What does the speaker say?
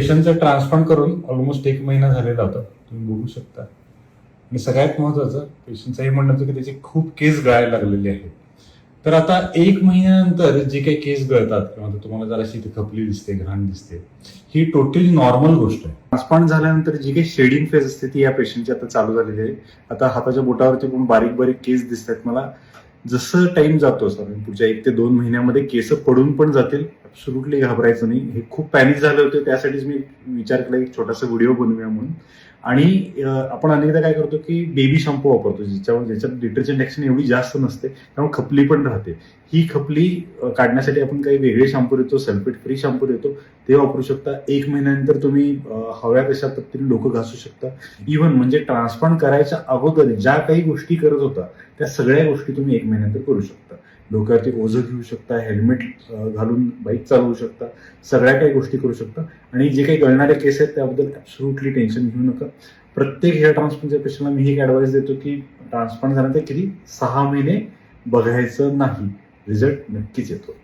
पेशंटचं ट्रान्सप्लांट करून ऑलमोस्ट 1 महिना झालेला होता, तुम्ही बघू शकता. आणि सगळ्यात महत्वाचं पेशंटचं हे म्हणणं होतं की त्याची खूप केस गळायला लागलेली आहे. तर आता 1 महिन्यानंतर जे काही केस गळतात किंवा तुम्हाला जराशी इथे खपली दिसते, घाण दिसते, ही टोटली नॉर्मल गोष्ट आहे. ट्रान्सप्लांट झाल्यानंतर जी काही शेडिंग फेज असते ती या पेशंटची आता चालू झालेली आहे. आता हाताच्या बोटावरती पण बारीक बारीक केस दिसतात मला. जसं टाइम जातो सर पुढच्या 1 ते 2 महिन्यामध्ये केस पडून पण जातील. ऍब्सोल्युटली घाबरायचं नाही. हे खूप पॅनिक झाले होते, त्यासाठीच मी विचार केला एक छोटासा व्हिडिओ बनवूया म्हणून. आणि आपण अनेकदा काय करतो की बेबी शॅम्पू वापरतो ज्याच्यात डिटर्जंट ऍक्शन एवढी जास्त नसते, त्यामुळे खपली पण राहते. ही खपली काढण्यासाठी आपण काही वेगळे शॅम्पू देतो, सल्फेट फ्री शॅम्पू देतो, ते वापरू शकता. 1 महिन्यानंतर तुम्ही हव्या तशा पद्धतीने डोकं घासू शकता. इव्हन म्हणजे ट्रान्सप्लांट करायच्या अगोदर ज्या काही गोष्टी करत होता त्या सगळ्या गोष्टी तुम्ही 1 महिन्यानंतर करू शकता. डोक्यावरती ओझं घेऊ शकता, हेल्मेट घालून बाईक चालवू शकता, सगळ्या काही गोष्टी करू शकता. आणि जे काही गळणारे केस आहेत त्याबद्दल ऍब्सोल्युटली टेन्शन घेऊ नका. प्रत्येक हेअर ट्रान्सप्लांटच्या पेशंटला मी एक ऍडवाइस देतो की ट्रान्सप्लांट झाल्यानंतर किती 6 महिने बघायचं नाही, रिझल्ट नक्कीच येतो.